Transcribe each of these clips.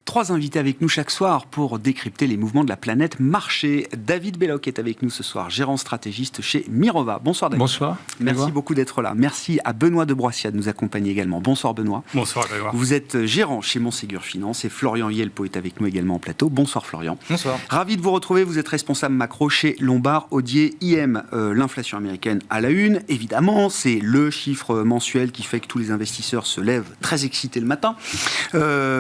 3 invités avec nous chaque soir pour décrypter les mouvements de la planète marché. David Belloc est avec nous ce soir, gérant stratégiste chez Mirova. Bonsoir David. Bonsoir. Merci beaucoup d'être là. Merci à Benoît de Broissia de nous accompagner également. Bonsoir Benoît. Bonsoir Grégoire. Vous êtes gérant chez Montségur Finance et Florian Yelpo est avec nous également en plateau. Bonsoir Florian. Bonsoir. Ravi de vous retrouver. Vous êtes responsable macro chez Lombard Odier IM. L'inflation américaine à la une. Évidemment, c'est le chiffre mensuel qui fait que tous les investisseurs se lèvent très excités le matin.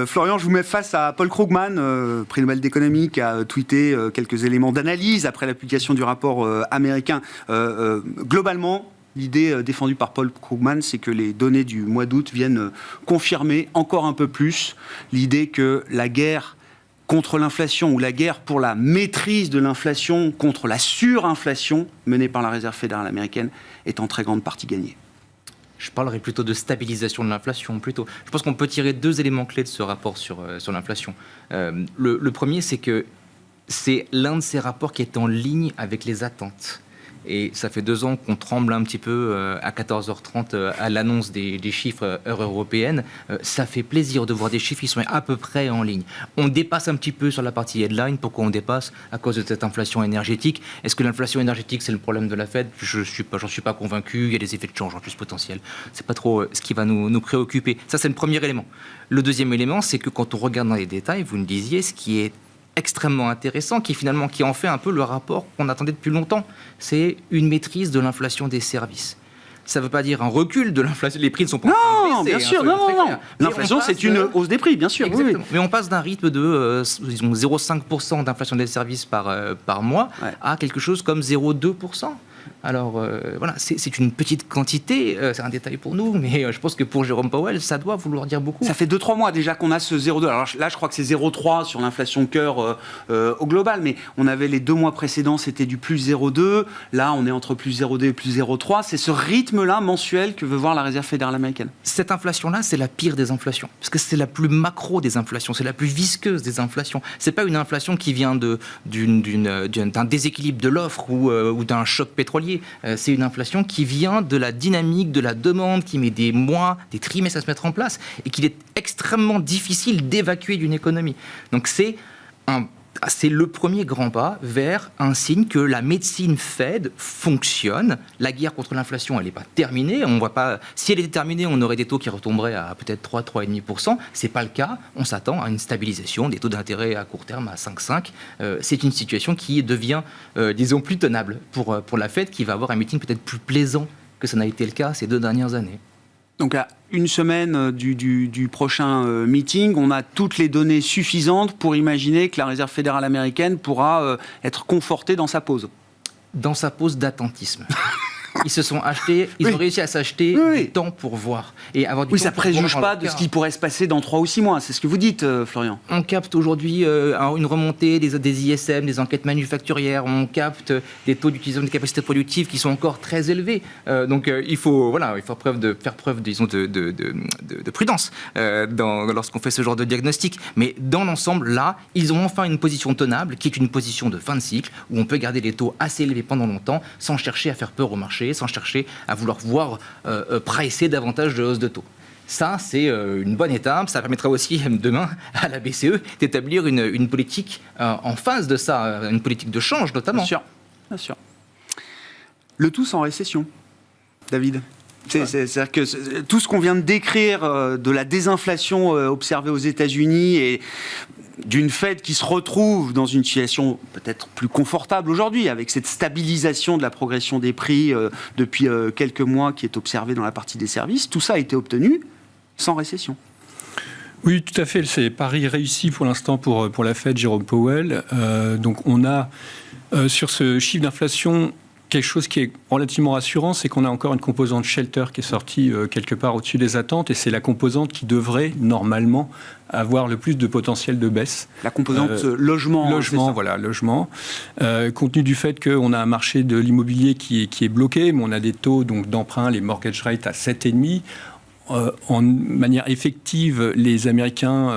Florian, je vous mets face à Paul Krugman, prix Nobel d'économie, qui a tweeté quelques éléments d'analyse après la publication du rapport américain. Globalement, l'idée défendue par Paul Krugman, c'est que les données du mois d'août viennent confirmer encore un peu plus l'idée que la guerre contre l'inflation ou la guerre pour la maîtrise de l'inflation, contre la surinflation menée par la Réserve fédérale américaine est en très grande partie gagnée. Je parlerai plutôt de stabilisation de l'inflation. Je pense qu'on peut tirer 2 éléments clés de ce rapport sur l'inflation. Le premier, c'est que c'est l'un de ces rapports qui est en ligne avec les attentes. Et ça fait 2 ans qu'on tremble un petit peu à 14h30 à l'annonce des chiffres heure européenne. Ça fait plaisir de voir des chiffres qui sont à peu près en ligne. On dépasse un petit peu sur la partie headline. Pourquoi on dépasse? À cause de cette inflation énergétique. Est-ce que l'inflation énergétique, c'est le problème de la Fed? J'en suis pas convaincu. Il y a des effets de change en plus potentiels. C'est pas trop ce qui va nous préoccuper. Ça, c'est le premier élément. Le deuxième élément, c'est que quand on regarde dans les détails, vous nous disiez, ce qui est extrêmement intéressant, qui en fait un peu le rapport qu'on attendait depuis longtemps. C'est une maîtrise de l'inflation des services. Ça ne veut pas dire un recul de l'inflation. Les prix ne sont pas non, bien sûr, non. L'inflation, c'est une hausse des prix, bien sûr. Exactement. Oui. Mais on passe d'un rythme de 0,5% d'inflation des services par mois à quelque chose comme 0,2%. Alors voilà, c'est une petite quantité, c'est un détail pour nous, mais je pense que pour Jérôme Powell, ça doit vouloir dire beaucoup. Ça fait 2-3 mois déjà qu'on a ce 0,2. Alors là, je crois que c'est 0,3 sur l'inflation cœur au global, mais on avait les 2 mois précédents, c'était du plus 0,2. Là, on est entre plus 0,2 et plus 0,3. C'est ce rythme-là mensuel que veut voir la Réserve fédérale américaine. Cette inflation-là, c'est la pire des inflations, parce que c'est la plus macro des inflations, c'est la plus visqueuse des inflations. C'est pas une inflation qui vient d'un déséquilibre de l'offre ou d'un choc pétrolier. C'est une inflation qui vient de la dynamique de la demande, qui met des mois, des trimestres à se mettre en place et qu'il est extrêmement difficile d'évacuer d'une économie. Donc c'est le premier grand pas vers un signe que la médecine Fed fonctionne. La guerre contre l'inflation, elle n'est pas terminée. On voit pas. Si elle était terminée, on aurait des taux qui retomberaient à peut-être 3,5%. C'est pas le cas. On s'attend à une stabilisation des taux d'intérêt à court terme à 5,5. C'est une situation qui devient, disons, plus tenable pour la Fed, qui va avoir un meeting peut-être plus plaisant que ça n'a été le cas ces 2 dernières années. Donc à une semaine du prochain meeting, on a toutes les données suffisantes pour imaginer que la Réserve fédérale américaine pourra être confortée dans sa pause. Dans sa pause d'attentisme. Ils ont réussi à s'acheter du temps pour voir. Et avoir du temps ça ne préjuge pas de ce qui pourrait se passer dans 3 ou 6 mois. C'est ce que vous dites, Florian. On capte aujourd'hui une remontée des ISM, des enquêtes manufacturières. On capte des taux d'utilisation des capacités productives qui sont encore très élevés. Donc il faut faire preuve disons, de prudence lorsqu'on fait ce genre de diagnostic. Mais dans l'ensemble, là, ils ont enfin une position tenable, qui est une position de fin de cycle, où on peut garder les taux assez élevés pendant longtemps, sans chercher à faire peur au marché, sans chercher à vouloir pricer davantage de hausse de taux. Ça, c'est une bonne étape. Ça permettra aussi demain à la BCE d'établir une politique en phase de ça, une politique de change notamment. Bien sûr. Le tout sans récession, David. C'est-à-dire que tout ce qu'on vient de décrire de la désinflation observée aux États-Unis et d'une Fed qui se retrouve dans une situation peut-être plus confortable aujourd'hui, avec cette stabilisation de la progression des prix depuis quelques mois qui est observée dans la partie des services, tout ça a été obtenu sans récession. Oui, tout à fait. C'est pari réussi pour l'instant pour la Fed, Jérôme Powell. Donc on a sur ce chiffre d'inflation quelque chose qui est relativement rassurant, c'est qu'on a encore une composante shelter qui est sortie quelque part au-dessus des attentes, et c'est la composante qui devrait normalement avoir le plus de potentiel de baisse. La composante logement. Logement. Compte tenu du fait qu'on a un marché de l'immobilier qui est bloqué, mais on a des taux donc, d'emprunt, les mortgage rates à 7,5%. En manière effective, les Américains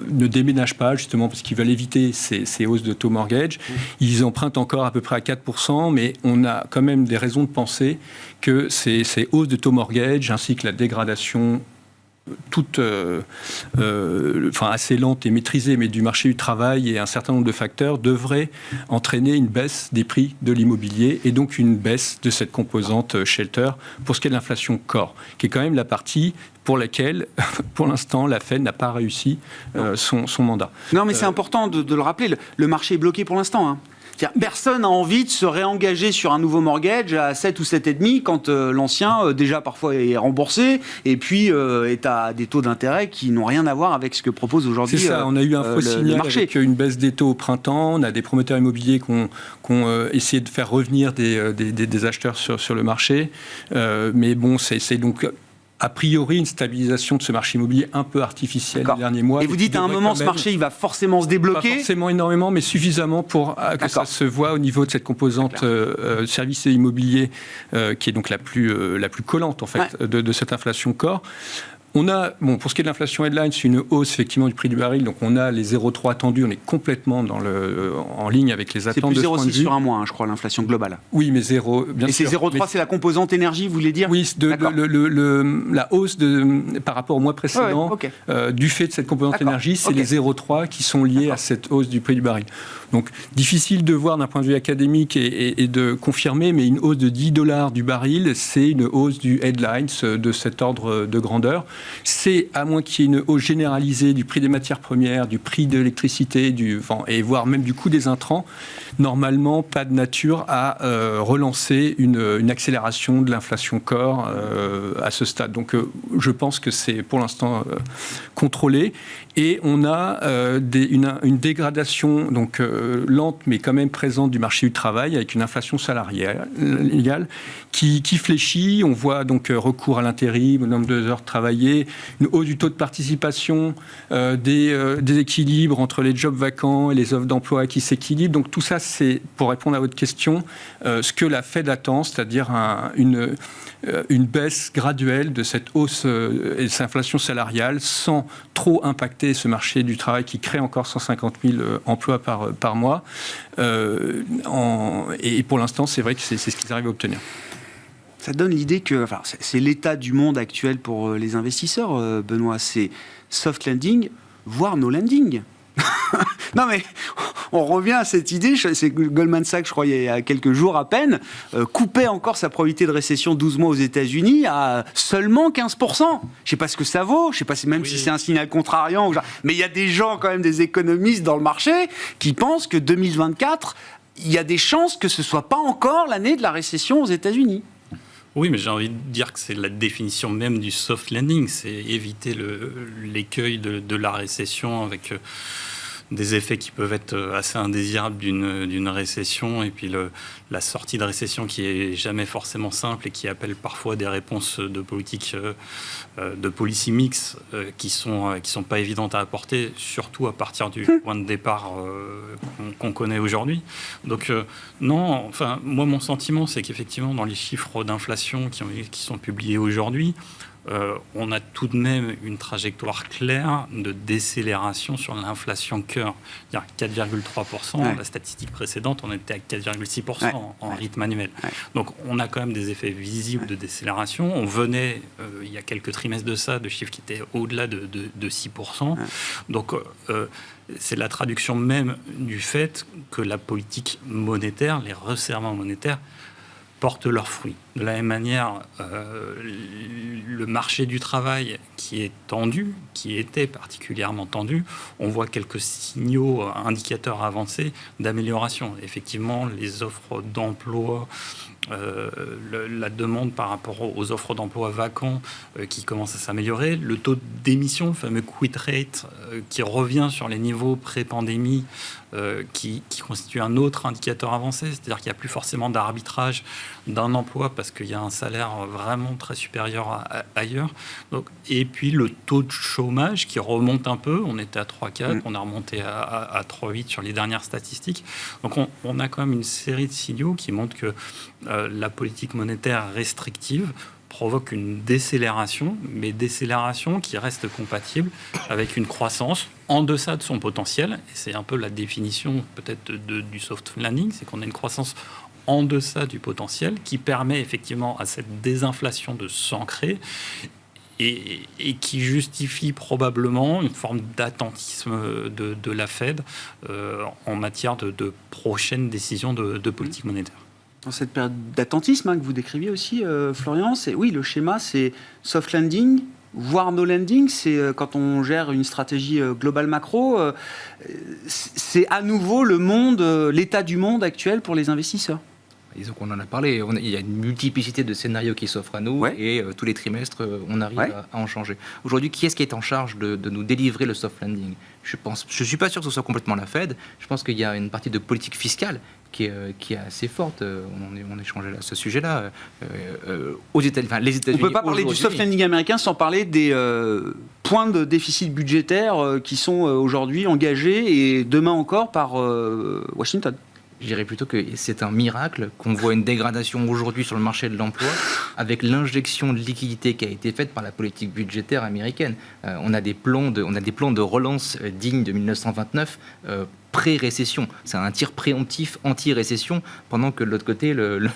ne déménagent pas, justement, parce qu'ils veulent éviter ces hausses de taux mortgage. Ils empruntent encore à peu près à 4%, mais on a quand même des raisons de penser que ces hausses de taux mortgage, ainsi que la dégradation toute, assez lente et maîtrisée, mais du marché du travail et un certain nombre de facteurs devraient entraîner une baisse des prix de l'immobilier et donc une baisse de cette composante shelter pour ce qui est de l'inflation core, qui est quand même la partie pour laquelle, pour l'instant, la Fed n'a pas réussi son mandat. Non, mais c'est important de le rappeler, le marché est bloqué pour l'instant, hein. Personne n'a envie de se réengager sur un nouveau mortgage à 7 ou 7,5 quand l'ancien, déjà parfois, est remboursé et puis est à des taux d'intérêt qui n'ont rien à voir avec ce que propose aujourd'hui c'est ça, on a eu un faux signal avec une baisse des taux au printemps, on a des promoteurs immobiliers qui ont essayé de faire revenir des acheteurs sur le marché, mais bon, c'est donc... a priori, une stabilisation de ce marché immobilier un peu artificiel les derniers mois. Et vous dites, à un moment, ce marché, il va forcément se débloquer ? Pas forcément énormément, mais suffisamment pour que ça se voit au niveau de cette composante services et immobilier, qui est donc la plus collante, en fait, de cette inflation core. On a, pour ce qui est de l'inflation headline, c'est une hausse effectivement du prix du baril. Donc on a les 0,3 attendus, on est complètement en ligne avec les attentes de ce point de vue. C'est plus 0,6 sur un mois, hein, je crois, l'inflation globale. Oui, mais 0, bien sûr. Et c'est 0,3, c'est la composante énergie, vous voulez dire ? Oui, la hausse par rapport au mois précédent, du fait de cette composante énergie, c'est les 0,3 qui sont liés à cette hausse du prix du baril. Donc difficile de voir d'un point de vue académique et de confirmer, mais une hausse de $10 du baril, c'est une hausse du headlines de cet ordre de grandeur. C'est, à moins qu'il y ait une hausse généralisée du prix des matières premières, du prix de l'électricité, et voire même du coût des intrants, normalement pas de nature à relancer une accélération de l'inflation core à ce stade. Donc je pense que c'est pour l'instant contrôlé. Et on a une dégradation donc lente mais quand même présente du marché du travail avec une inflation salariale qui fléchit. On voit donc recours à l'intérim, au nombre d'heures travaillées, une hausse du taux de participation, des équilibres entre les jobs vacants et les offres d'emploi qui s'équilibrent. Donc tout ça, c'est, pour répondre à votre question, ce que la Fed attend, c'est-à-dire une baisse graduelle de cette hausse et de cette inflation salariale sans trop impacter ce marché du travail qui crée encore 150 000 emplois par mois. Et pour l'instant, c'est vrai que c'est ce qu'ils arrivent à obtenir. Ça donne l'idée que c'est l'état du monde actuel pour les investisseurs, Benoît. C'est soft landing, voire no landing. Non mais on revient à cette idée, c'est Goldman Sachs, je crois, il y a quelques jours à peine, coupait encore sa probabilité de récession 12 mois aux États-Unis à seulement 15%. Je ne sais pas ce que ça vaut, je ne sais pas si c'est un signal contrariant, mais il y a des gens, quand même, des économistes dans le marché, qui pensent que 2024, il y a des chances que ce ne soit pas encore l'année de la récession aux États-Unis. Oui, mais j'ai envie de dire que c'est la définition même du soft landing, c'est éviter l'écueil de la récession avec des effets qui peuvent être assez indésirables d'une récession, et puis la sortie de récession qui est jamais forcément simple et qui appelle parfois des réponses de politique, de policy mix qui sont pas évidentes à apporter, surtout à partir du point de départ qu'on connaît aujourd'hui. Donc non, enfin moi mon sentiment c'est qu'effectivement dans les chiffres d'inflation qui sont publiés aujourd'hui, on a tout de même une trajectoire claire de décélération sur l'inflation cœur. 4,3%, la statistique précédente, on était à 4,6% en rythme annuel. Donc on a quand même des effets visibles de décélération. On venait, il y a quelques trimestres de ça, de chiffres qui étaient au-delà de 6%. Donc c'est la traduction même du fait que la politique monétaire, les resserrements monétaires, portent leurs fruits. De la même manière, le marché du travail qui est tendu, qui était particulièrement tendu, on voit quelques signaux, indicateurs avancés d'amélioration. Effectivement, les offres d'emploi, la demande par rapport aux offres d'emploi vacants qui commence à s'améliorer, le taux d'émission, le fameux quit rate, qui revient sur les niveaux pré-pandémie, qui constitue un autre indicateur avancé, c'est-à-dire qu'il n'y a plus forcément d'arbitrage d'un emploi parce qu'il y a un salaire vraiment très supérieur ailleurs. Donc, et puis le taux de chômage qui remonte un peu, on était à 3,4, on a remonté à 3,8 sur les dernières statistiques. Donc on a quand même une série de signaux qui montrent que la politique monétaire restrictive provoque une décélération, mais décélération qui reste compatible avec une croissance en deçà de son potentiel. Et c'est un peu la définition peut-être du soft landing, c'est qu'on a une croissance en deçà du potentiel qui permet effectivement à cette désinflation de s'ancrer et qui justifie probablement une forme d'attentisme de la Fed en matière de prochaines décisions de politique monétaire. Dans cette période d'attentisme que vous décriviez aussi, Florian, oui, le schéma, c'est soft landing, voire no landing. C'est quand on gère une stratégie globale macro, c'est à nouveau le monde, l'état du monde actuel pour les investisseurs. Disons qu'on en a parlé, il y a une multiplicité de scénarios qui s'offrent à nous et tous les trimestres, on arrive à en changer. Aujourd'hui, qui est-ce qui est en charge de nous délivrer le soft landing ? Je ne suis pas sûr que ce soit complètement la Fed. Je pense qu'il y a une partie de politique fiscale qui est assez forte. On échangeait à ce sujet-là. Aux États-Unis, les États-Unis. On ne peut pas parler du soft landing américain sans parler des points de déficit budgétaire qui sont aujourd'hui engagés et demain encore par Washington. Je dirais plutôt que c'est un miracle qu'on voit une dégradation aujourd'hui sur le marché de l'emploi avec l'injection de liquidité qui a été faite par la politique budgétaire américaine. On a des plans de relance dignes de 1929 pré-récession. C'est un tir préemptif anti-récession pendant que de l'autre côté, le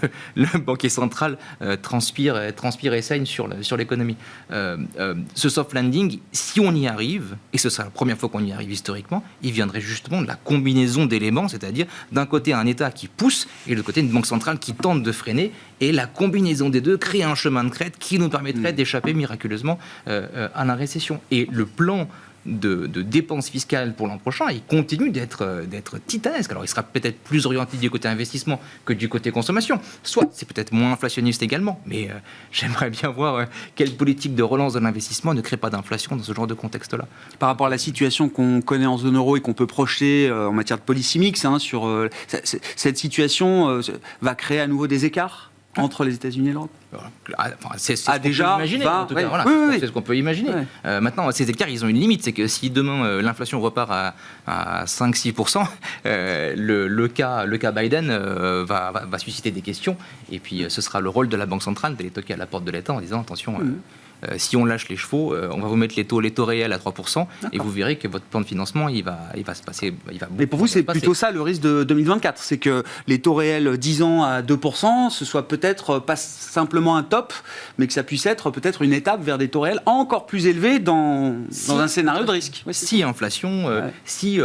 banquier central transpire et saigne sur l'économie. Ce soft landing, si on y arrive, et ce sera la première fois qu'on y arrive historiquement, il viendrait justement de la combinaison d'éléments, c'est-à-dire d'un côté un État qui pousse et de l'autre côté une banque centrale qui tente de freiner, et la combinaison des deux crée un chemin de crête qui nous permettrait d'échapper miraculeusement à la récession. Et le plan de dépenses fiscales pour l'an prochain, il continue d'être titanesque. Alors, il sera peut-être plus orienté du côté investissement que du côté consommation. Soit, c'est peut-être moins inflationniste également, mais j'aimerais bien voir quelle politique de relance de l'investissement ne crée pas d'inflation dans ce genre de contexte-là. Par rapport à la situation qu'on connaît en zone euro et qu'on peut projeter en matière de policy mix, sur cette situation va créer à nouveau des écarts entre les États-Unis et l'Europe. C'est ce qu'on peut imaginer. En tout cas, c'est ce qu'on peut imaginer. Maintenant, ces écarts, ils ont une limite. C'est que si demain l'inflation repart à 5-6%, le cas Biden va susciter des questions. Et puis, ce sera le rôle de la Banque centrale d'aller toquer à la porte de l'État en disant attention. Si on lâche les chevaux, on va vous mettre les taux réels à 3%, et vous verrez que votre plan de financement, il va se passer. Mais pour vous, c'est plutôt ça le risque de 2024, c'est que les taux réels 10 ans à 2%, ce soit peut-être pas simplement un top, mais que ça puisse être peut-être une étape vers des taux réels encore plus élevés dans un scénario de risque. Si inflation, si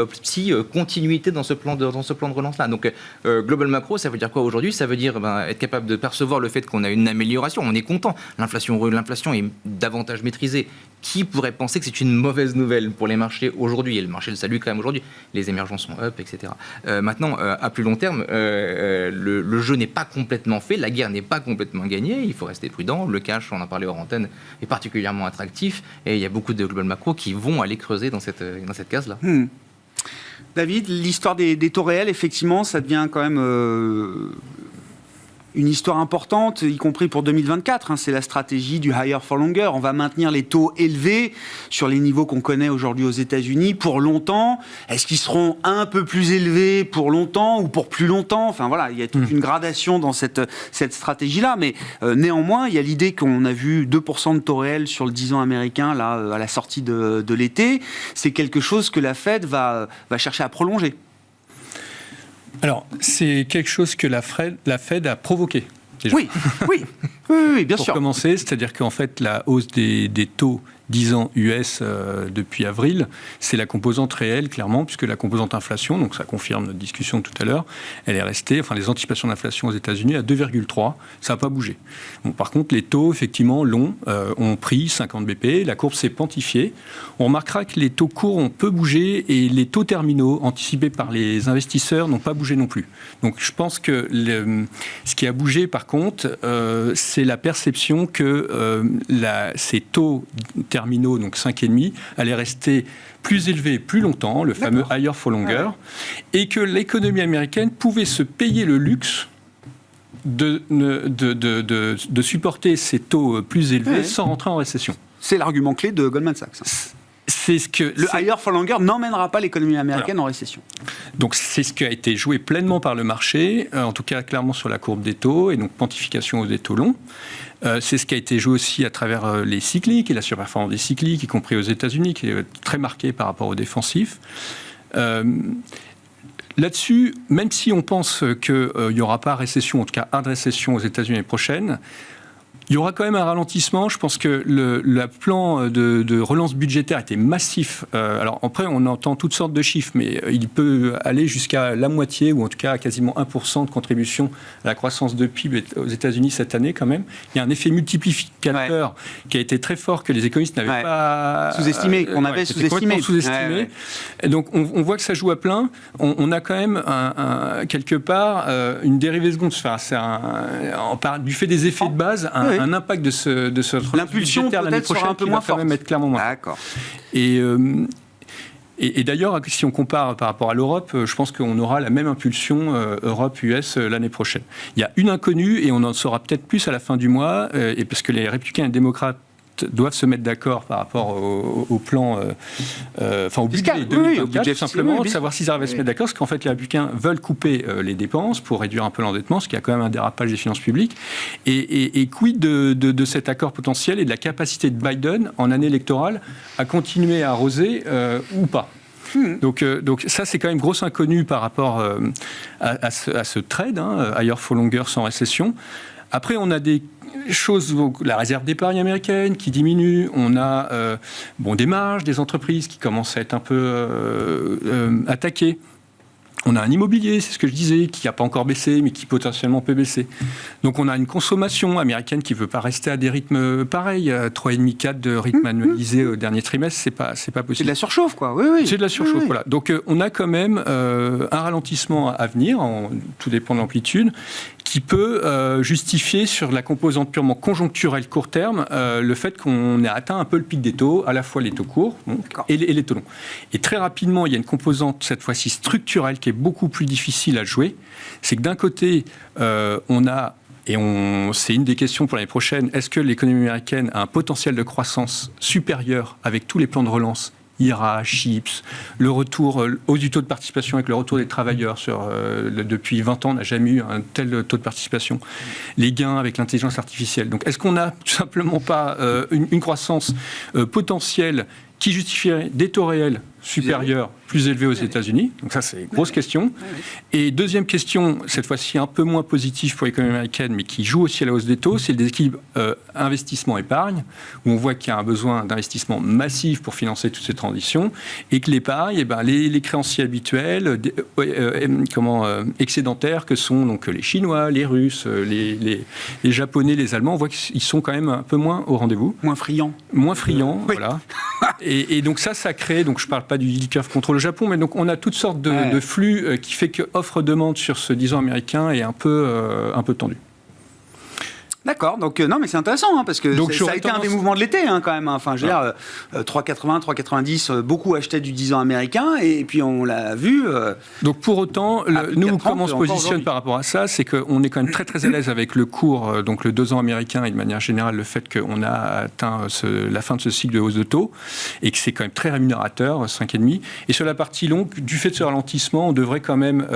continuité dans ce plan de relance-là. Donc, global macro, ça veut dire quoi aujourd'hui ? Ça veut dire être capable de percevoir le fait qu'on a une amélioration. On est content. L'inflation est davantage maîtrisée. Qui pourrait penser que c'est une mauvaise nouvelle pour les marchés aujourd'hui ? Et le marché le salue quand même aujourd'hui. Les émergents sont up, etc. Maintenant, à plus long terme, le jeu n'est pas complètement fait, la guerre n'est pas complètement gagnée, il faut rester prudent. Le cash, on en parlait hors antenne, est particulièrement attractif et il y a beaucoup de global macro qui vont aller creuser dans cette case-là. David, l'histoire des taux réels, effectivement, ça devient quand même une histoire importante, y compris pour 2024. C'est la stratégie du higher for longer. On va maintenir les taux élevés sur les niveaux qu'on connaît aujourd'hui aux États-Unis pour longtemps. Est-ce qu'ils seront un peu plus élevés pour longtemps ou pour plus longtemps ? Enfin voilà, il y a toute une gradation dans cette stratégie-là. Mais néanmoins, il y a l'idée qu'on a vu 2% de taux réels sur le 10 ans américain là, à la sortie de l'été. C'est quelque chose que la Fed va chercher à prolonger. Alors, c'est quelque chose que la Fed a provoqué. Déjà. Oui, bien sûr. Pour commencer, c'est-à-dire qu'en fait, la hausse des taux 10 ans US depuis avril, c'est la composante réelle, clairement, puisque la composante inflation, donc ça confirme notre discussion tout à l'heure, elle est restée, les anticipations d'inflation aux États-Unis à 2,3, ça n'a pas bougé. Bon, par contre, les taux, effectivement, longs ont pris 50 BP, la courbe s'est quantifiée. On remarquera que les taux courts ont peu bougé et les taux terminaux anticipés par les investisseurs n'ont pas bougé non plus. Donc, je pense que ce qui a bougé, par contre, c'est la perception que ces taux terminaux, donc 5,5, allaient rester plus élevés plus longtemps, le fameux higher for longer, et que l'économie américaine pouvait se payer le luxe de supporter ces taux plus élevés sans rentrer en récession. C'est l'argument clé de Goldman Sachs. Le higher for longer n'emmènera pas l'économie américaine en récession. Donc c'est ce qui a été joué pleinement par le marché, en tout cas clairement sur la courbe des taux, et donc quantification des taux longs. C'est ce qui a été joué aussi à travers les cycliques et la surperformance des cycliques, y compris aux États-Unis, qui est très marquée par rapport aux défensifs. Là-dessus, même si on pense qu'il n'y aura pas récession, en tout cas pas de récession aux États-Unis l'année prochaine, Il y aura quand même un ralentissement. Je pense que le plan de relance budgétaire était massif. Alors après, on entend toutes sortes de chiffres, mais il peut aller jusqu'à la moitié, ou en tout cas quasiment 1% de contribution à la croissance de PIB aux États-Unis cette année quand même. Il y a un effet multiplicateur qui a été très fort, que les économistes n'avaient pas... Sous-estimé, qu'on avait sous-estimé. Et donc on voit que ça joue à plein. On a quand même quelque part une dérivée seconde. Du fait des effets de base, un impact de ce l'impulsion budgétaire l'année peut-être sera prochaine un peu qui moins va quand forte. même être clairement moins. D'accord. Et d'ailleurs, si on compare par rapport à l'Europe, je pense qu'on aura la même impulsion Europe-US l'année prochaine. Il y a une inconnue, et on en saura peut-être plus à la fin du mois, et parce que les républicains et les démocrates doivent se mettre d'accord par rapport au plan, au budget 2024, tout simplement, de savoir s'ils arrivent à se mettre d'accord, parce qu'en fait, les républicains veulent couper les dépenses pour réduire un peu l'endettement, ce qui a quand même un dérapage des finances publiques. Et quid de cet accord potentiel et de la capacité de Biden, en année électorale, à continuer à arroser ou pas? Donc ça, c'est quand même grosse inconnue par rapport à ce trade, higher for longer sans récession. Après, on a des choses, la réserve d'épargne américaine qui diminue, on a des marges des entreprises qui commencent à être un peu attaquées. On a un immobilier, c'est ce que je disais, qui n'a pas encore baissé, mais qui potentiellement peut baisser. Donc on a une consommation américaine qui ne veut pas rester à des rythmes pareils, 3,5-4 de rythme annualisé au dernier trimestre, c'est pas possible. C'est de la surchauffe, quoi. Oui. C'est de la surchauffe, voilà. Donc on a quand même un ralentissement à venir, tout dépend de l'amplitude, qui peut justifier sur la composante purement conjoncturelle court terme le fait qu'on ait atteint un peu le pic des taux, à la fois les taux courts et les taux longs. Et très rapidement, il y a une composante cette fois-ci structurelle qui est beaucoup plus difficile à jouer. C'est que d'un côté, on a, et c'est une des questions pour l'année prochaine, est-ce que l'économie américaine a un potentiel de croissance supérieur avec tous les plans de relance, IRA, CHIPS, le retour hausse du taux de participation avec le retour des travailleurs depuis 20 ans, on n'a jamais eu un tel taux de participation. Les gains avec l'intelligence artificielle. Donc est-ce qu'on n'a tout simplement pas une croissance potentielle qui justifierait des taux réels supérieurs, plus élevés aux États-Unis? Donc ça, c'est une grosse question. Et deuxième question, cette fois-ci un peu moins positive pour l'économie américaine, mais qui joue aussi à la hausse des taux, c'est le déséquilibre investissement-épargne, où on voit qu'il y a un besoin d'investissement massif pour financer toutes ces transitions, et que l'épargne, les créanciers habituels, excédentaires, que sont donc les Chinois, les Russes, les Japonais, les Allemands, on voit qu'ils sont quand même un peu moins au rendez-vous. Moins friands. Voilà. Et donc ça crée, donc je ne parle pas du yield curve contre le Japon, mais donc on a toutes sortes de flux qui fait que offre-demande sur ce 10 ans américain est un peu tendu. D'accord, donc non mais c'est intéressant parce que donc, ça a été un des mouvements de l'été quand même. Enfin, je veux dire, 3,80, 3,90, beaucoup achetaient du 10 ans américain et puis on l'a vu. Donc pour autant, nous comment on se positionne par rapport à ça, c'est qu'on est quand même très très à l'aise avec le cours, donc le 2 ans américain et de manière générale le fait qu'on a atteint la fin de ce cycle de hausse de taux et que c'est quand même très rémunérateur, 5,5. Et sur la partie longue, du fait de ce ralentissement, on devrait quand même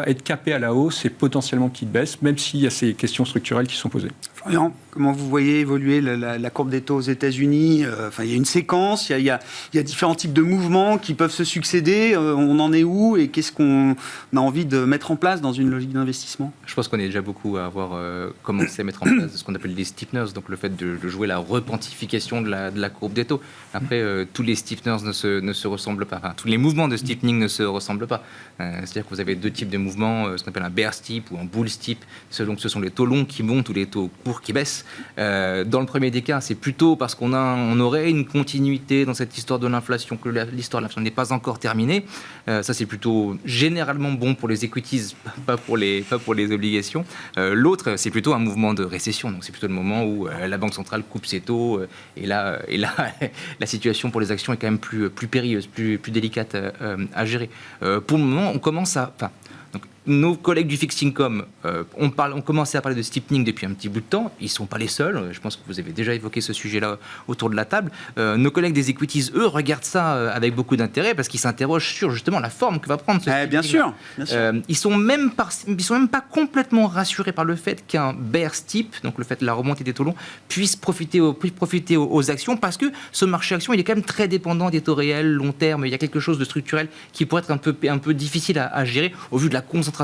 être capé à la hausse et potentiellement une petite baisse, même s'il y a ces questions structurelles qui sont posées. Florian, comment vous voyez évoluer la courbe des taux aux États-Unis? Il y a une séquence, il y a différents types de mouvements qui peuvent se succéder. On en est où et qu'est-ce qu'on a envie de mettre en place dans une logique d'investissement? Je pense qu'on est déjà beaucoup à avoir commencé à mettre en place ce qu'on appelle les steepeners, donc le fait de jouer la repentification de la courbe des taux. Après, tous les steepeners ne se ressemblent pas. Enfin, tous les mouvements de steepening ne se ressemblent pas. C'est-à-dire que vous avez deux types de mouvements, ce qu'on appelle un bear steep ou un bull steep. Donc, ce sont les taux longs qui montent ou les taux courts qui baissent. Dans le premier des cas, c'est plutôt parce qu'on aurait une continuité dans cette histoire de l'inflation, que l'histoire de l'inflation n'est pas encore terminée. Ça, c'est plutôt généralement bon pour les equities, pas pour les obligations. L'autre, c'est plutôt un mouvement de récession. Donc, c'est plutôt le moment où la Banque centrale coupe ses taux. Et là la situation pour les actions est quand même plus périlleuse, plus délicate à gérer. Pour le moment, on commence à... Donc, nos collègues du fixed income ont commencé à parler de steepening depuis un petit bout de temps. Ils ne sont pas les seuls. Je pense que vous avez déjà évoqué ce sujet-là autour de la table. Nos collègues des equities, eux, regardent ça avec beaucoup d'intérêt parce qu'ils s'interrogent sur justement la forme que va prendre ce steepening. Bien sûr. Ils sont même pas complètement rassurés par le fait qu'un bear steep, donc le fait de la remontée des taux longs, puisse profiter aux actions, parce que ce marché action, il est quand même très dépendant des taux réels, long terme. Il y a quelque chose de structurel qui pourrait être un peu difficile à gérer au vu de la concentration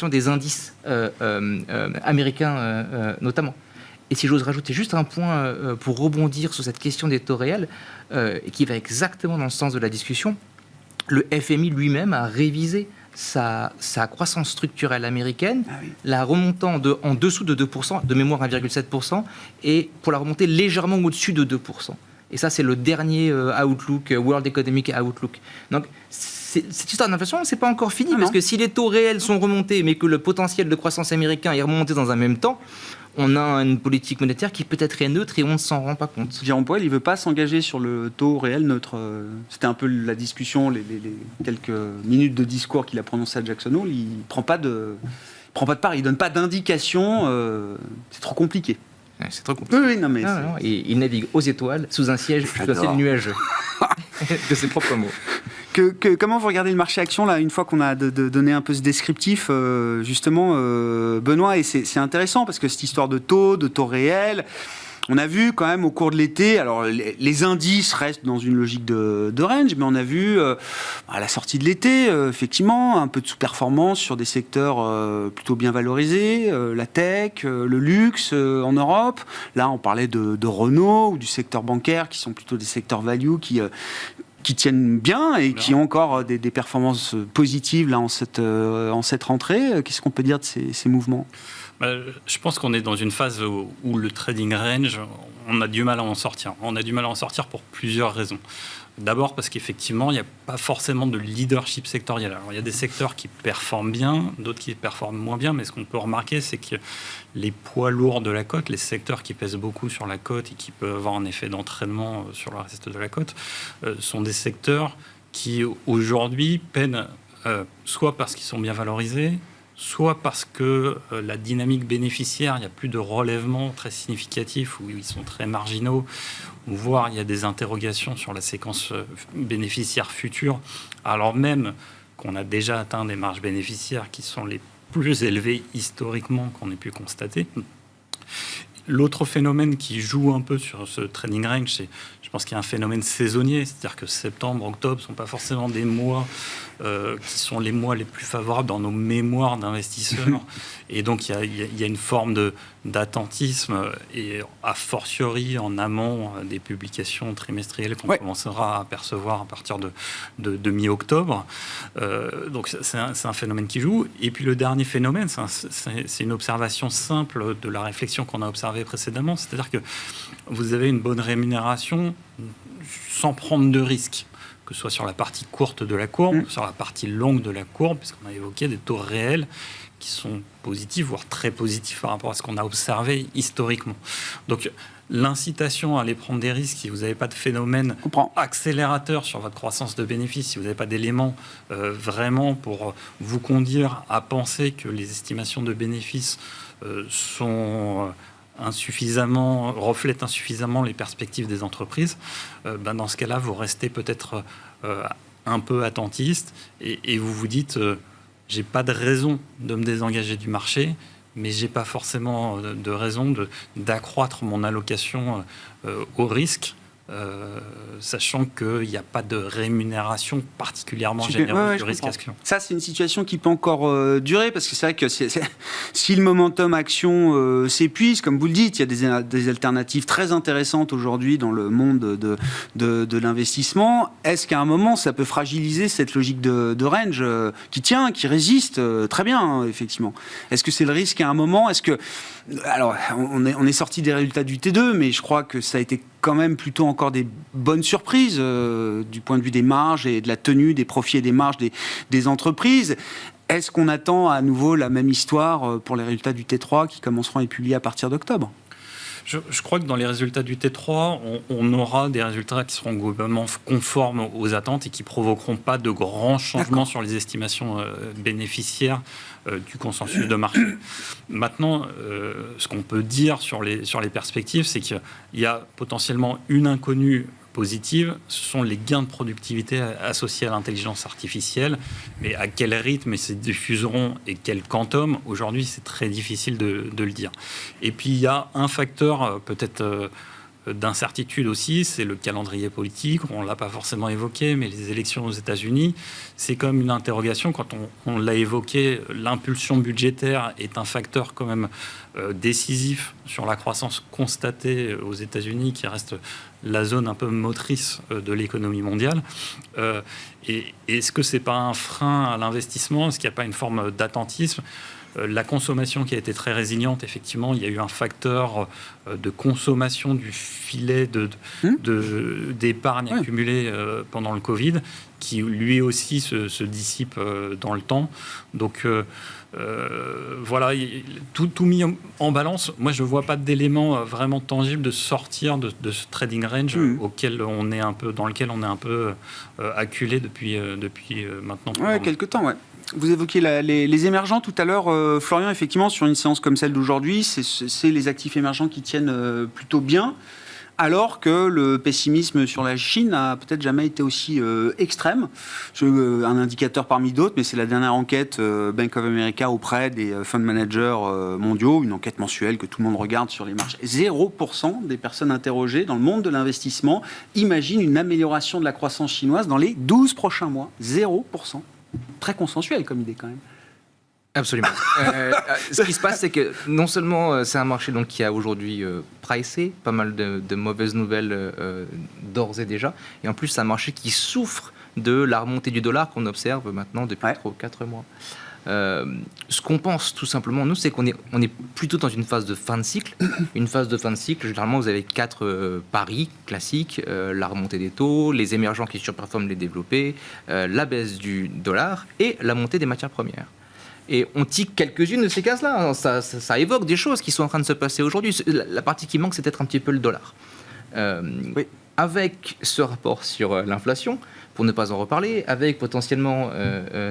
des indices américains notamment. Et si j'ose rajouter juste un point pour rebondir sur cette question des taux réels, et qui va exactement dans le sens de la discussion, le FMI lui-même a révisé sa croissance structurelle américaine, la remontant en dessous de 2%, de mémoire 1,7%, et pour la remonter légèrement au-dessus de 2%. Et ça, c'est le dernier Outlook, World Economic Outlook. Donc, cette histoire d'inflation, c'est pas encore fini, parce que si les taux réels sont remontés, mais que le potentiel de croissance américain est remonté dans un même temps, on a une politique monétaire qui peut-être est neutre et on ne s'en rend pas compte. Jérôme Powell, il ne veut pas s'engager sur le taux réel neutre. C'était un peu la discussion, les quelques minutes de discours qu'il a prononcé à Jackson Hole. Il ne prend pas de part, il ne donne pas d'indication. C'est trop compliqué. Ouais, c'est trop compliqué. Oui, non, mais non, et il navigue aux étoiles, sous un ciel nuageux. De ses propres mots. Comment vous regardez le marché action là, une fois qu'on a donné un peu ce descriptif, justement, Benoît, et c'est intéressant parce que cette histoire de taux réels, on a vu quand même au cours de l'été, alors les indices restent dans une logique de range, mais on a vu à la sortie de l'été, effectivement, un peu de sous-performance sur des secteurs plutôt bien valorisés, la tech, le luxe en Europe. Là, on parlait de Renault ou du secteur bancaire, qui sont plutôt des secteurs value qui tiennent bien et qui ont encore des performances positives là, en cette rentrée. Qu'est-ce qu'on peut dire de ces mouvements ? Je pense qu'on est dans une phase où le trading range, on a du mal à en sortir. On a du mal à en sortir pour plusieurs raisons. D'abord parce qu'effectivement, il n'y a pas forcément de leadership sectoriel. Alors, il y a des secteurs qui performent bien, d'autres qui performent moins bien, mais ce qu'on peut remarquer, c'est que les poids lourds de la cote, les secteurs qui pèsent beaucoup sur la cote et qui peuvent avoir un effet d'entraînement sur le reste de la cote, sont des secteurs qui, aujourd'hui, peinent soit parce qu'ils sont bien valorisés, soit parce que la dynamique bénéficiaire, il n'y a plus de relèvement très significatif, où ils sont très marginaux, voire il y a des interrogations sur la séquence bénéficiaire future, alors même qu'on a déjà atteint des marges bénéficiaires qui sont les plus élevées historiquement qu'on ait pu constater. L'autre phénomène qui joue un peu sur ce trading range, c'est, je pense qu'il y a un phénomène saisonnier, c'est-à-dire que septembre, octobre ne sont pas forcément des mois qui sont les mois les plus favorables dans nos mémoires d'investisseurs. Et donc, il y a une forme d'attentisme, et a fortiori en amont des publications trimestrielles qu'on commencera à apercevoir à partir de mi-octobre. Donc, c'est un phénomène qui joue. Et puis, le dernier phénomène, c'est une observation simple de la réflexion qu'on a observée précédemment, c'est-à-dire que vous avez une bonne rémunération sans prendre de risques, que ce soit sur la partie courte de la courbe, sur la partie longue de la courbe, puisqu'on a évoqué des taux réels qui sont positifs, voire très positifs par rapport à ce qu'on a observé historiquement. Donc, l'incitation à aller prendre des risques, si vous n'avez pas de phénomène accélérateur sur votre croissance de bénéfices, si vous n'avez pas d'éléments vraiment pour vous conduire à penser que les estimations de bénéfices reflètent insuffisamment les perspectives des entreprises, dans ce cas-là, vous restez peut-être un peu attentiste et vous vous dites j'ai pas de raison de me désengager du marché, mais j'ai pas forcément de raison d'accroître mon allocation au risque. Sachant qu'il n'y a pas de rémunération particulièrement généreuse du risque action. Ça, c'est une situation qui peut encore durer, parce que c'est vrai que si le momentum action s'épuise, comme vous le dites, il y a des alternatives très intéressantes aujourd'hui dans le monde de l'investissement. Est-ce qu'à un moment, ça peut fragiliser cette logique de range qui résiste très bien, hein, effectivement. Est-ce que c'est le risque à un moment ? Alors, on est sorti des résultats du T2, mais je crois que ça a été quand même plutôt encore des bonnes surprises du point de vue des marges et de la tenue des profits et des marges des entreprises. Est-ce qu'on attend à nouveau la même histoire pour les résultats du T3 qui commenceront à être publiés à partir d'octobre ? Je crois que dans les résultats du T3, on aura des résultats qui seront globalement conformes aux attentes et qui ne provoqueront pas de grands changements sur les estimations bénéficiaires du consensus de marché. Maintenant, ce qu'on peut dire sur les perspectives, c'est qu'il y a potentiellement une inconnue positive, ce sont les gains de productivité associés à l'intelligence artificielle. Mais à quel rythme ils se diffuseront et quel quantum, aujourd'hui, c'est très difficile de le dire. Et puis, il y a un facteur peut-être d'incertitude aussi, c'est le calendrier politique. On ne l'a pas forcément évoqué, mais les élections aux États-Unis, c'est comme une interrogation. Quand on l'a évoqué, l'impulsion budgétaire est un facteur quand même décisif sur la croissance constatée aux États-Unis, qui reste la zone un peu motrice de l'économie mondiale. Et est-ce que ce n'est pas un frein à l'investissement? Est-ce qu'il n'y a pas une forme d'attentisme? La consommation qui a été très résiliente, effectivement, il y a eu un facteur de consommation du filet d'épargne accumulée pendant le Covid, qui lui aussi se dissipe dans le temps. Donc voilà, tout mis en balance. Moi, je ne vois pas d'éléments vraiment tangibles de sortir de ce trading range dans lequel on est un peu acculé depuis maintenant. Ouais, quelques temps, ouais. Vous évoquiez les émergents tout à l'heure, Florian. Effectivement, sur une séance comme celle d'aujourd'hui, c'est les actifs émergents qui tiennent plutôt bien, alors que le pessimisme sur la Chine n'a peut-être jamais été aussi extrême. Un indicateur parmi d'autres, mais c'est la dernière enquête Bank of America auprès des fund managers mondiaux, une enquête mensuelle que tout le monde regarde sur les marchés. 0% des personnes interrogées dans le monde de l'investissement imaginent une amélioration de la croissance chinoise dans les 12 prochains mois. 0%. Très consensuel comme idée quand même. Absolument. Ce qui se passe, c'est que non seulement c'est un marché donc, qui a aujourd'hui pricé pas mal de mauvaises nouvelles d'ores et déjà, et en plus c'est un marché qui souffre de la remontée du dollar qu'on observe maintenant depuis 3 ou 4 mois. Ce qu'on pense tout simplement, nous, c'est qu'on est plutôt dans une phase de fin de cycle. Une phase de fin de cycle, généralement, vous avez 4 paris classiques, la remontée des taux, les émergents qui surperforment les développés, la baisse du dollar et la montée des matières premières. Et on tique quelques-unes de ces cases-là. Hein. Ça évoque des choses qui sont en train de se passer aujourd'hui. La partie qui manque, c'est peut-être un petit peu le dollar. Oui. Avec ce rapport sur l'inflation, pour ne pas en reparler, avec potentiellement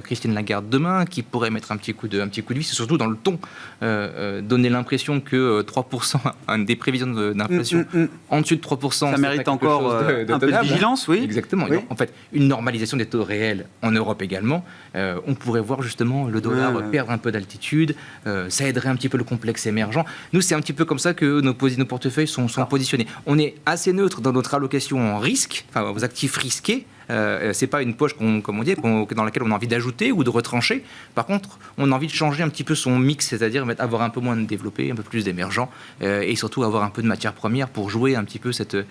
Christine Lagarde demain, qui pourrait mettre un petit coup de vis, c'est surtout dans le ton, donner l'impression que 3%, des prévisions d'inflation en dessus de 3%, ça mérite encore un peu de vigilance, oui. Exactement. Oui. En fait, une normalisation des taux réels en Europe également, on pourrait voir justement le dollar perdre un peu d'altitude, ça aiderait un petit peu le complexe émergent. Nous, c'est un petit peu comme ça que nos portefeuilles sont positionnés. On est assez neutre dans notre allocation en risque, enfin aux actifs risqués. C'est pas une poche comme on dit, dans laquelle on a envie d'ajouter ou de retrancher. Par contre, on a envie de changer un petit peu son mix, c'est-à-dire avoir un peu moins de développé, un peu plus d'émergents, et surtout avoir un peu de matières premières pour jouer un petit peu cette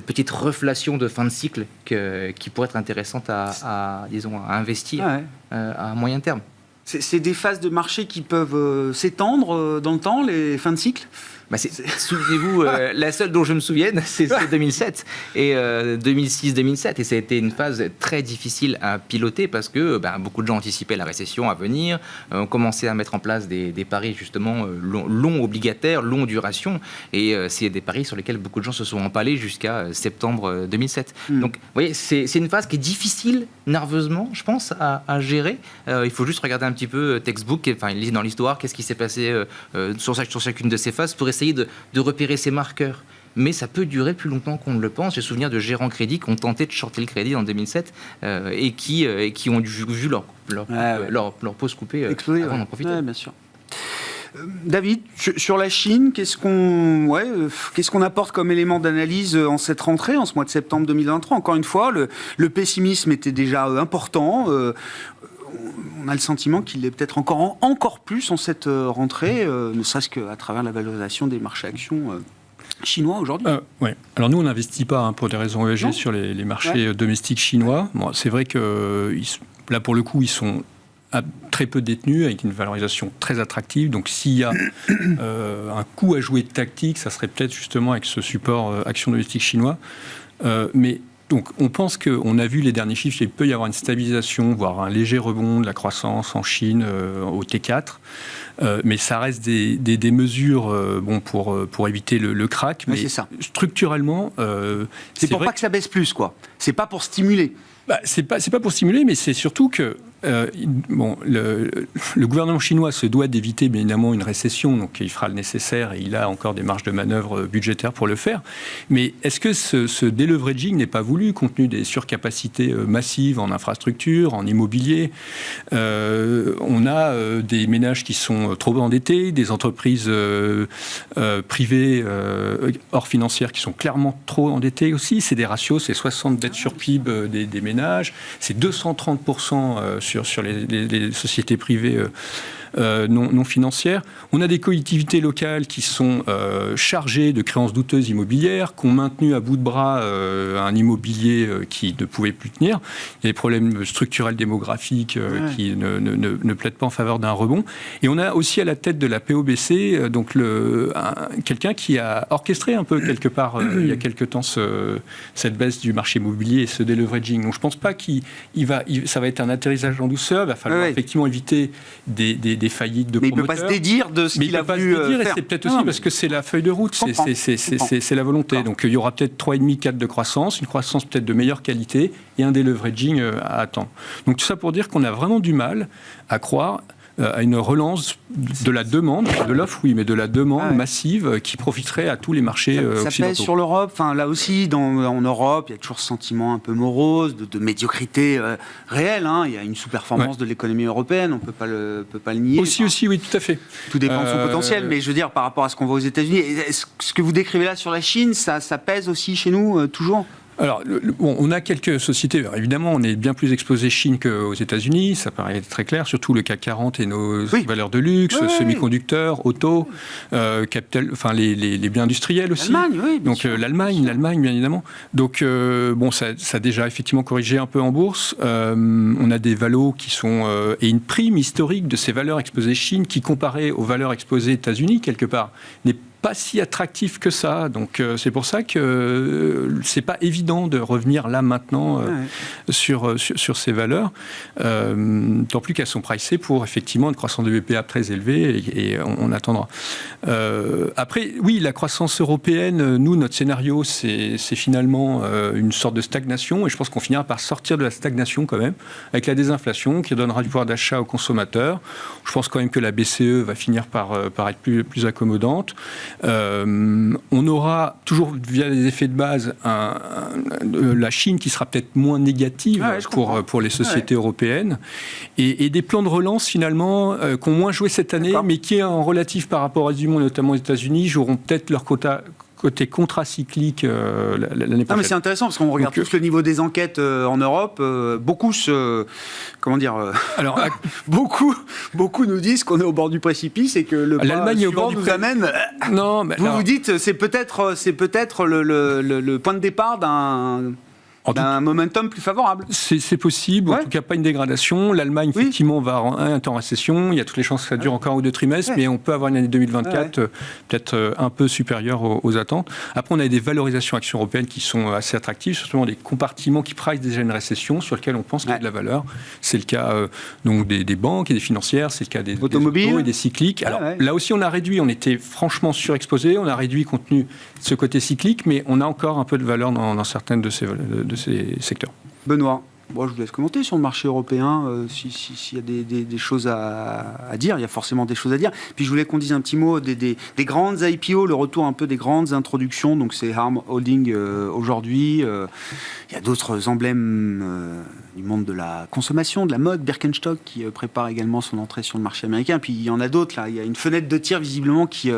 petite reflation de fin de cycle qui pourrait être intéressante à investir à moyen terme. C'est des phases de marché qui peuvent s'étendre dans le temps, les fins de cycle. Souvenez-vous, la seule dont je me souvienne, c'est 2007 et 2006-2007. Et ça a été une phase très difficile à piloter parce que beaucoup de gens anticipaient la récession à venir, ont commencé à mettre en place des paris justement longs obligataires, longue duration. Et c'est des paris sur lesquels beaucoup de gens se sont empalés jusqu'à septembre 2007. Donc, vous voyez, c'est une phase qui est difficile nerveusement, je pense, à gérer. Il faut juste regarder un petit peu textbook, lire dans l'histoire, qu'est-ce qui s'est passé sur chacune de ces phases pour essayer de repérer ces marqueurs. Mais ça peut durer plus longtemps qu'on ne le pense. J'ai souvenir de gérants crédits qui ont tenté de shorter le crédit en 2007 et qui ont vu leur pause coupée avant d'en profiter. Ouais, bien sûr. David, sur la Chine, qu'est-ce qu'on apporte comme élément d'analyse en cette rentrée, en ce mois de septembre 2023 ? Encore une fois, le pessimisme était déjà important. On a le sentiment qu'il est peut-être encore plus en cette rentrée, ne serait-ce qu'à travers la valorisation des marchés actions chinois aujourd'hui. Oui. Alors nous, on n'investit pas pour des raisons ESG sur les marchés domestiques chinois. Bon, c'est vrai que là, pour le coup, ils sont très peu détenus, avec une valorisation très attractive. Donc s'il y a un coup à jouer tactique, ça serait peut-être justement avec ce support action domestique chinois. Mais donc, on pense qu'on a vu les derniers chiffres, il peut y avoir une stabilisation, voire un léger rebond de la croissance en Chine au T4, mais ça reste des mesures pour éviter le crack. Mais c'est ça. Structurellement, c'est pour pas que ça baisse plus, quoi. C'est pas pour stimuler. C'est pas pour stimuler, mais c'est surtout que le gouvernement chinois se doit d'éviter bien évidemment une récession, donc il fera le nécessaire et il a encore des marges de manœuvre budgétaires pour le faire. Mais est-ce que ce deleveraging n'est pas voulu compte tenu des surcapacités massives en infrastructure, en immobilier? On a des ménages qui sont trop endettés, des entreprises privées hors financières qui sont clairement trop endettées aussi. C'est des ratios, c'est 60 dettes sur PIB des ménages, c'est 230% sur les sociétés privées non financières. On a des collectivités locales qui sont chargées de créances douteuses immobilières, qui ont maintenu à bout de bras un immobilier qui ne pouvait plus tenir. Il y a des problèmes structurels démographiques qui ne plaident pas en faveur d'un rebond. Et on a aussi à la tête de la POBC donc quelqu'un qui a orchestré un peu quelque part il y a quelque temps cette baisse du marché immobilier et ce deleveraging. Donc je ne pense pas ça va être un atterrissage en douceur. Il va falloir effectivement éviter des faillites de promoteurs. Mais il ne peut pas se dédire de ce qu'il a voulu faire. Et c'est peut-être aussi parce que c'est la feuille de route, c'est la volonté. Donc il y aura peut-être 3,5-4 de croissance, une croissance peut-être de meilleure qualité et un deleveraging à attendre. Donc tout ça pour dire qu'on a vraiment du mal à croire à une relance de la demande, de l'offre oui, mais de la demande massive qui profiterait à tous les marchés occidentaux. Ça pèse sur l'Europe. Enfin, là aussi, en Europe, il y a toujours ce sentiment un peu morose, de médiocrité réelle. Hein. Il y a une sous-performance de l'économie européenne, on ne peut pas le nier. Aussi, oui, tout à fait. Tout dépend de son potentiel, mais je veux dire, par rapport à ce qu'on voit aux États-Unis, ce que vous décrivez là sur la Chine, ça pèse aussi chez nous, toujours ? Alors, on a quelques sociétés. Alors, évidemment, on est bien plus exposé Chine qu'aux États-Unis, ça paraît très clair, surtout le CAC 40 et nos valeurs de luxe, semi-conducteurs, auto, capital, enfin les biens industriels aussi. L'Allemagne, donc l'Allemagne, bien évidemment. Donc ça a déjà effectivement corrigé un peu en bourse. On a des valos qui sont et une prime historique de ces valeurs exposées Chine qui, comparée aux valeurs exposées États-Unis quelque part, n'est pas si attractif que ça. Donc c'est pour ça que c'est pas évident de revenir là maintenant sur ces valeurs. Tant plus qu'elles sont pricées pour effectivement une croissance de BPA très élevée et on attendra. Après, oui, la croissance européenne, nous, notre scénario, c'est finalement une sorte de stagnation et je pense qu'on finira par sortir de la stagnation quand même, avec la désinflation qui donnera du pouvoir d'achat aux consommateurs. Je pense quand même que la BCE va finir par être plus accommodante. On aura toujours via les effets de base la Chine qui sera peut-être moins négative pour les sociétés européennes et des plans de relance finalement qui ont moins joué cette année mais qui en relatif par rapport à du monde notamment aux États-Unis joueront peut-être leur côté contracyclique l'année prochaine. Non, mais c'est intéressant parce qu'on regarde tous le niveau des enquêtes en Europe. Beaucoup beaucoup nous disent qu'on est au bord du précipice et que le pas suivant nous amène. Non, mais vous dites c'est peut-être le point de départ d'un momentum plus favorable. C'est possible, en tout cas pas une dégradation. L'Allemagne, effectivement, va être en récession. Il y a toutes les chances que ça dure encore un ou deux trimestres, mais on peut avoir une année 2024 peut-être un peu supérieure aux attentes. Après, on a des valorisations actions européennes qui sont assez attractives, surtout des compartiments qui price déjà une récession sur lesquels on pense qu'il y a de la valeur. C'est le cas donc des banques et des financières, c'est le cas des automobiles et des cycliques. Alors là aussi, on a réduit, on était franchement surexposé, on a réduit compte tenu de ce côté cyclique, mais on a encore un peu de valeur dans certaines de ces secteurs. Benoît, je vous laisse commenter sur le marché européen, s'il y a des choses à dire, il y a forcément des choses à dire. Puis je voulais qu'on dise un petit mot des grandes IPO, le retour un peu des grandes introductions, donc c'est Arm Holding aujourd'hui, il y a d'autres emblèmes du monde de la consommation, de la mode, Birkenstock qui prépare également son entrée sur le marché américain, puis il y en a d'autres, là, il y a une fenêtre de tir visiblement qui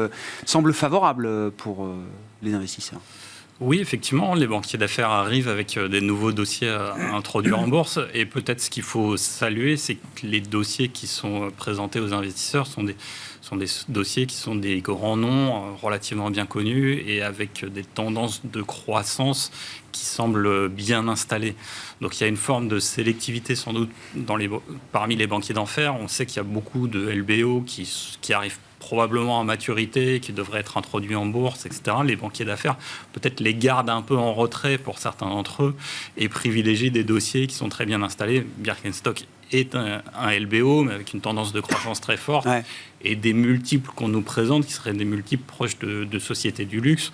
semble favorable pour les investisseurs. Oui, effectivement, les banquiers d'affaires arrivent avec des nouveaux dossiers à introduire en bourse. Et peut-être ce qu'il faut saluer, c'est que les dossiers qui sont présentés aux investisseurs sont des dossiers qui sont des grands noms relativement bien connus et avec des tendances de croissance qui semblent bien installées. Donc il y a une forme de sélectivité sans doute parmi les banquiers d'affaires. On sait qu'il y a beaucoup de LBO qui arrivent probablement à maturité, qui devraient être introduits en bourse, etc. Les banquiers d'affaires, peut-être les gardent un peu en retrait pour certains d'entre eux et privilégient des dossiers qui sont très bien installés. Birkenstock est un LBO, mais avec une tendance de croissance très forte et des multiples qu'on nous présente qui seraient des multiples proches de sociétés du luxe.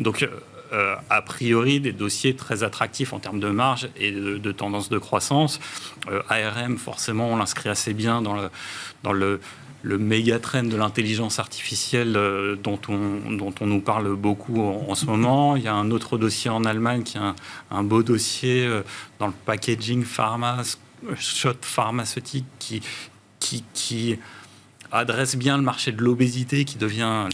Donc, a priori des dossiers très attractifs en termes de marge et de tendance de croissance. ARM, forcément, on l'inscrit assez bien dans le méga trend de l'intelligence artificielle dont on nous parle beaucoup en ce moment. Il y a un autre dossier en Allemagne qui est un beau dossier dans le packaging shot pharmaceutique qui adresse bien le marché de l'obésité qui devient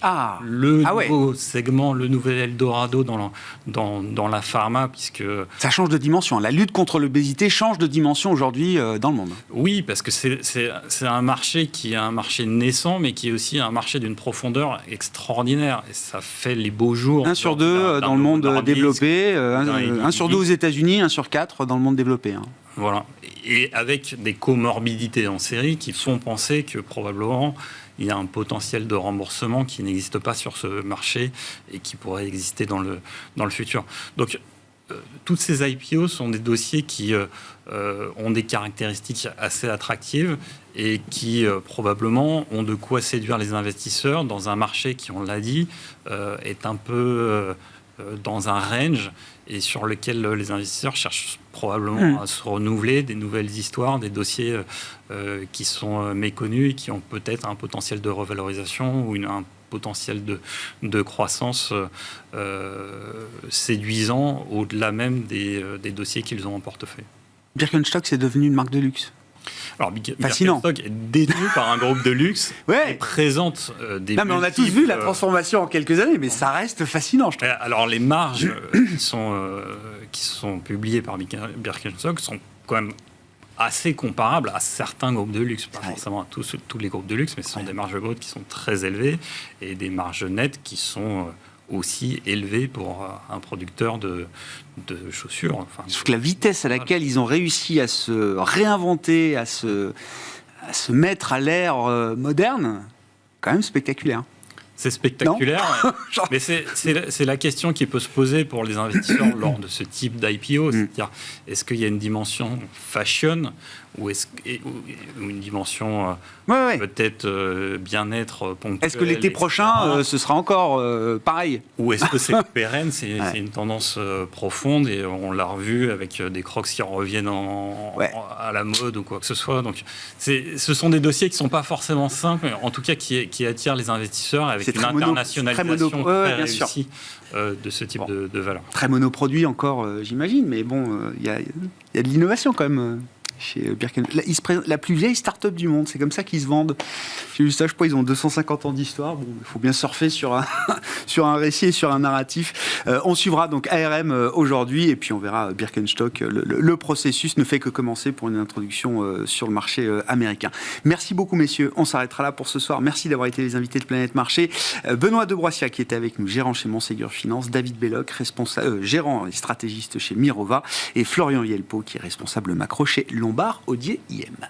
nouveau segment, le nouvel Eldorado dans la pharma, puisque... Ça change de dimension. La lutte contre l'obésité change de dimension aujourd'hui dans le monde. Oui, parce que c'est un marché qui est un marché naissant, mais qui est aussi un marché d'une profondeur extraordinaire. Et ça fait les beaux jours. 1 sur 2 dans le monde développé, 1 sur 2 aux États-Unis, 1 sur 4 dans le monde développé. Voilà. Et avec des comorbidités en série qui font penser que probablement il y a un potentiel de remboursement qui n'existe pas sur ce marché et qui pourrait exister dans le futur. Donc, toutes ces IPO sont des dossiers qui ont des caractéristiques assez attractives et qui probablement ont de quoi séduire les investisseurs dans un marché qui, on l'a dit, est un peu dans un range et sur lequel les investisseurs cherchent probablement à se renouveler, des nouvelles histoires, des dossiers qui sont méconnus et qui ont peut-être un potentiel de revalorisation ou un potentiel de croissance séduisant au-delà même des dossiers qu'ils ont en portefeuille. Birkenstock, c'est devenu une marque de luxe. Alors, Birkenstock est détenu par un groupe de luxe et présente des... Non, mais on a tous vu la transformation en quelques années, mais ça reste fascinant, je trouve. Alors, les marges qui sont publiées par Birkenstock sont quand même assez comparables à certains groupes de luxe, pas forcément à tous les groupes de luxe, mais ce sont des marges brutes qui sont très élevées et des marges nettes qui sont aussi élevées pour un producteur de chaussures. Enfin, je trouve que la vitesse à laquelle ils ont réussi à se réinventer, à se mettre à l'ère moderne, quand même spectaculaire. C'est spectaculaire, mais c'est la question qui peut se poser pour les investisseurs lors de ce type d'IPO, c'est-à-dire est-ce qu'il y a une dimension fashion ou une dimension peut-être bien-être ponctuelle. Est-ce que l'été prochain, ce sera encore pareil? Ou est-ce que c'est pérenne, c'est une tendance profonde et on l'a revu avec des Crocs qui reviennent à la mode ou quoi que ce soit. Donc, ce sont des dossiers qui ne sont pas forcément simples, mais en tout cas qui attirent les investisseurs avec une internationalisation très réussie de ce type de valeur. Très monoproduit encore, j'imagine, mais bon, il y a de l'innovation quand même. Chez Birkenstock. La plus vieille start-up du monde, c'est comme ça qu'ils se vendent. J'ai vu ça, je crois, ils ont 250 ans d'histoire. Bon, il faut bien surfer sur un récit et sur un narratif. On suivra donc ARM aujourd'hui, et puis on verra Birkenstock. Le processus ne fait que commencer pour une introduction sur le marché américain. Merci beaucoup, messieurs. On s'arrêtera là pour ce soir. Merci d'avoir été les invités de Planète Marché. Benoît Debroissia, qui était avec nous, gérant chez Montségur Finance, David Belloc, gérant et stratégiste chez Mirova, et Florian Yelpo, qui est responsable macro chez Lombard Odier IM.